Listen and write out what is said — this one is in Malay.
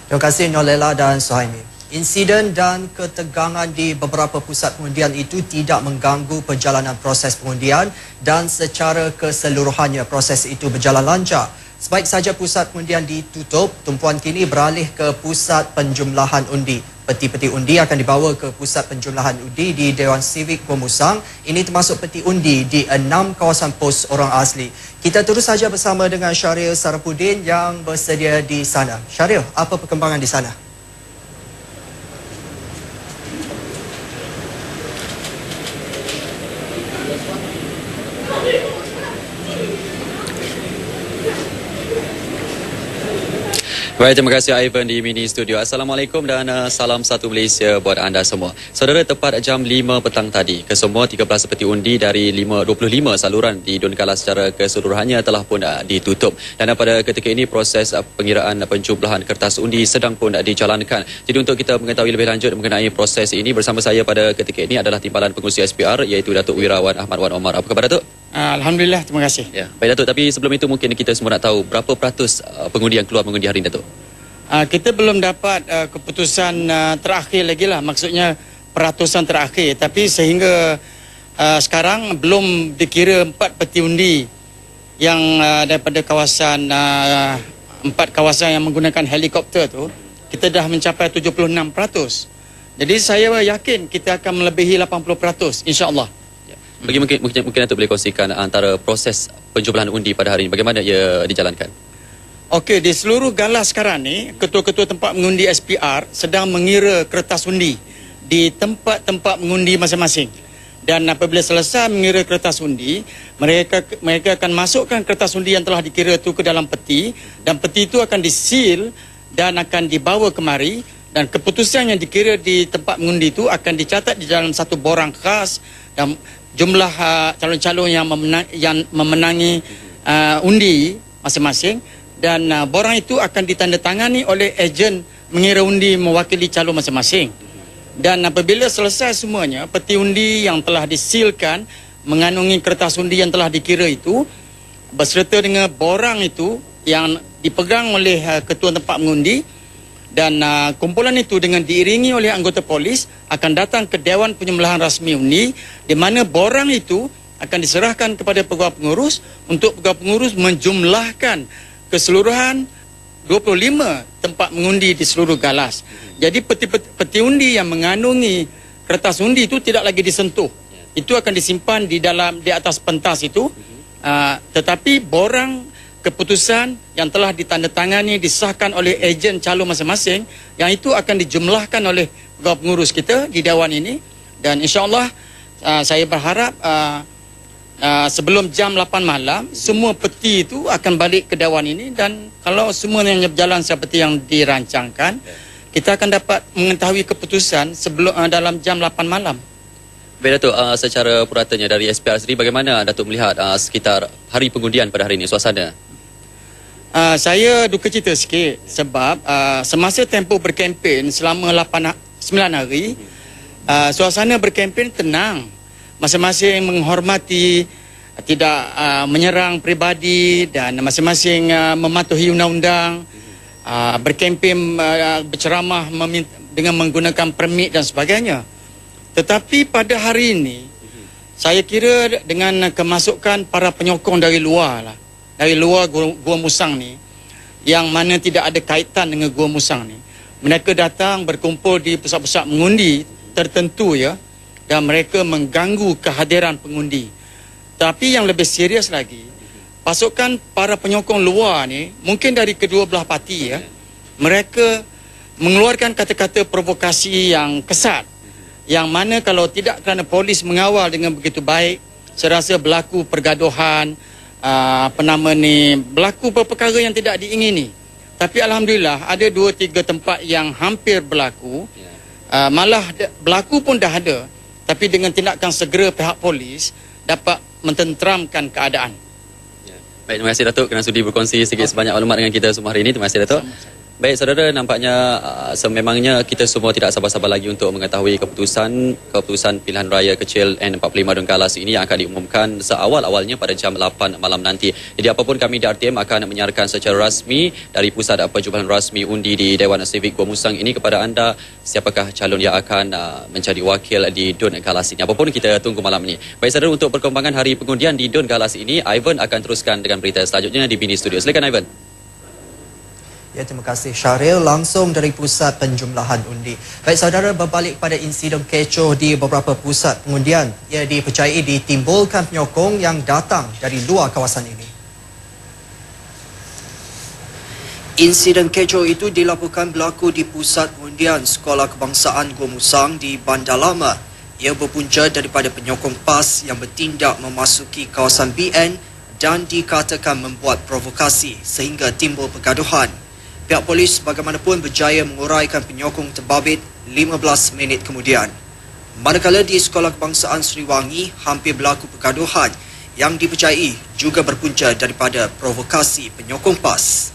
Terima kasih Nolela dan Suhaimi. Insiden dan ketegangan di beberapa pusat pengundian itu tidak mengganggu perjalanan proses pengundian dan secara keseluruhannya proses itu berjalan lancar. Sebaik saja pusat pengundian ditutup, tumpuan kini beralih ke pusat penjumlahan undi. Peti-peti undi akan dibawa ke pusat penjumlahan undi di Dewan Sivik Gua Musang. Ini termasuk peti undi di 6 kawasan pos orang asli. Kita terus saja bersama dengan Syaril Sarapuddin yang bersedia di sana. Syaril, apa perkembangan di sana? Baik, terima kasih Ivan di Mini Studio. Assalamualaikum dan salam satu Malaysia buat anda semua. Saudara, tepat jam 5 petang tadi, kesemua 13 peti undi dari 25 saluran di Donggala secara keseluruhannya telah pun ditutup. Dan pada ketika ini proses pengiraan penjumlahan kertas undi sedang pun dijalankan. Jadi untuk kita mengetahui lebih lanjut mengenai proses ini, bersama saya pada ketika ini adalah Timbalan Pengurusi SPR iaitu Datuk Wirawan Ahmad Wan Omar. Apa khabar Datuk? Alhamdulillah, terima kasih. Ya, baik Datuk, tapi sebelum itu mungkin kita semua nak tahu berapa peratus pengundi yang keluar mengundi hari ini Datuk? Kita belum dapat keputusan terakhir lagi lah, maksudnya peratusan terakhir. Tapi sehingga sekarang belum dikira 4 peti undi yang daripada kawasan 4 kawasan yang menggunakan helikopter tu, kita dah mencapai 76%. Jadi saya yakin kita akan melebihi 80%, insya-Allah. Bagi mungkin Datuk boleh kongsikan antara proses penjumlahan undi pada hari ini, bagaimana ia dijalankan? Okey, di seluruh Galas sekarang ni, ketua-ketua tempat mengundi SPR sedang mengira kertas undi di tempat-tempat mengundi masing-masing. Dan apabila selesai mengira kertas undi, mereka akan masukkan kertas undi yang telah dikira itu ke dalam peti, dan peti itu akan disil dan akan dibawa kemari, dan keputusan yang dikira di tempat mengundi itu akan dicatat di dalam satu borang khas, dan jumlah calon-calon yang memenangi undi masing-masing, dan borang itu akan ditandatangani oleh ejen mengira undi mewakili calon masing-masing. Dan apabila selesai semuanya, peti undi yang telah disilkan mengandungi kertas undi yang telah dikira itu berserta dengan borang itu yang dipegang oleh ketua tempat mengundi, dan kumpulan itu dengan diiringi oleh anggota polis akan datang ke Dewan Penyembelahan Rasmi Undi, di mana borang itu akan diserahkan kepada pegawai pengurus untuk pegawai pengurus menjumlahkan keseluruhan 25 tempat mengundi di seluruh Galas. Jadi peti undi yang mengandungi kertas undi itu tidak lagi disentuh. Itu akan disimpan di atas pentas itu. Tetapi borang keputusan yang telah ditandatangani, disahkan oleh ejen calon masing-masing, yang itu akan dijumlahkan oleh pegawai pengurus kita di Dewan ini. Dan insya-Allah saya berharap sebelum jam 8 malam semua peti itu akan balik ke Dewan ini, dan kalau semuanya berjalan seperti yang dirancangkan, kita akan dapat mengetahui keputusan sebelum dalam jam 8 malam. Baik Datuk, secara puratanya dari SPR sendiri, bagaimana Datuk melihat sekitar hari pengundian pada hari ini, suasana? Saya duka cita sikit sebab semasa tempoh berkempen selama 9 hari, suasana berkempen tenang. Masing-masing menghormati, tidak menyerang peribadi, dan masing-masing mematuhi undang-undang, berkempen, berceramah dengan menggunakan permit dan sebagainya. Tetapi pada hari ini, saya kira dengan kemasukan para penyokong dari luar lah, dari luar Gua Musang ni, yang mana tidak ada kaitan dengan Gua Musang ni, mereka datang berkumpul di pusat-pusat mengundi tertentu ya, dan mereka mengganggu kehadiran pengundi. Tapi yang lebih serius lagi, pasukan para penyokong luar ni, mungkin dari kedua belah parti ya, mereka mengeluarkan kata-kata provokasi yang kesat, yang mana kalau tidak kerana polis mengawal dengan begitu baik, saya rasa berlaku pergaduhan, berlaku perkara yang tidak diingini. Tapi alhamdulillah ada 2-3 tempat yang hampir berlaku, malah berlaku pun dah ada, tapi dengan tindakan segera pihak polis dapat mententeramkan keadaan. Baik, terima kasih Datuk kerana sudi berkongsi sedikit sebanyak maklumat dengan kita semua hari ini. Terima kasih Datuk. Baik saudara, nampaknya sememangnya kita semua tidak sabar-sabar lagi untuk mengetahui keputusan pilihan raya kecil N45 Donggala ini yang akan diumumkan seawal-awalnya pada jam 8 malam nanti. Jadi apapun kami di RTM akan menyiarkan secara rasmi dari pusat perjumpaan rasmi undi di Dewan Sivik Gua Musang ini kepada anda siapakah calon yang akan menjadi wakil di Dun Galas ini. Apapun kita tunggu malam ini. Baik saudara, untuk perkembangan hari pengundian di Dun Galas ini, Ivan akan teruskan dengan berita selanjutnya di Bini Studio. Silakan Ivan. Ya, terima kasih Syahril, langsung dari pusat penjumlahan undi. Baik saudara, berbalik pada insiden kecoh di beberapa pusat pengundian, ia dipercayai ditimbulkan penyokong yang datang dari luar kawasan ini. Insiden kecoh itu dilaporkan berlaku di pusat pengundian Sekolah Kebangsaan Gua Musang di Bandar Lama. Ia berpunca daripada penyokong PAS yang bertindak memasuki kawasan BN dan dikatakan membuat provokasi sehingga timbul pergaduhan. Pihak polis bagaimanapun berjaya menguraikan penyokong terbabit 15 minit kemudian. Manakala di Sekolah Kebangsaan Seri Wangi hampir berlaku pergaduhan yang dipercayai juga berpunca daripada provokasi penyokong PAS.